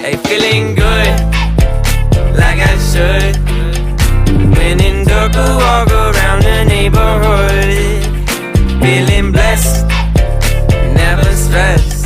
Hey, feeling good, like I should. When in dark, I walk around the neighborhood. Feeling blessed, never stressed.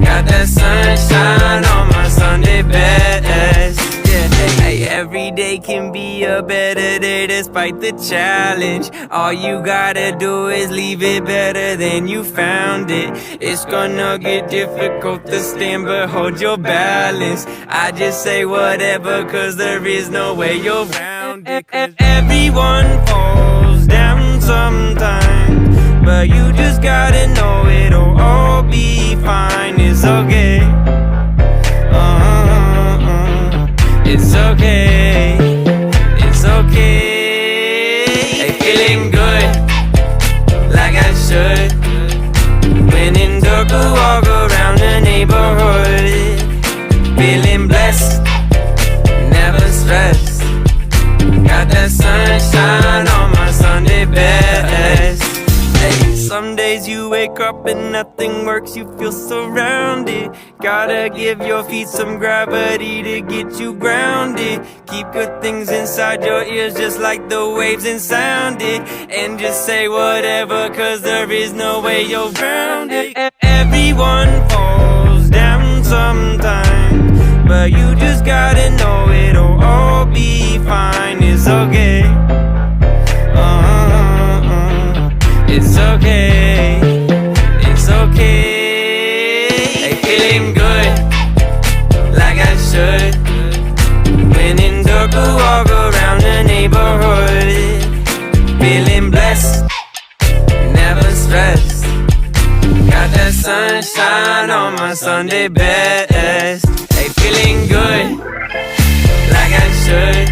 Got that sunshine on my Sunday best. Yeah, hey, every day can be a better day despite the challenge. All you gotta do is leave it better than you found it. It's gonna get difficult to stand, but hold your balance. I just say whatever, cause there is no way you're round it. Everyone falls down sometime, but you just gotta know it'll all be fine. It's okay. It's okay. It's okay. Hey, feeling good, like I should. When in dark, I walk around the neighborhood. Feeling blessed, never stressed. Got that sunshine on my Sunday best. Hey, some days you wake up and nothing works, you feel surrounded. Gotta give your feet some gravity to get you grounded. Keep good things inside your ears just like the waves and sound it. And just say whatever, cause there is no way you're grounded. Everyone falls down sometime, but you just gotta know it'll all be fine. It's okay. It's okay. It's okay. Hey, feeling good, like I should. When in dark, I walk around the neighborhood. Feeling blessed, never stressed. Got that sunshine on my Sunday best. Hey, feeling good, like I should.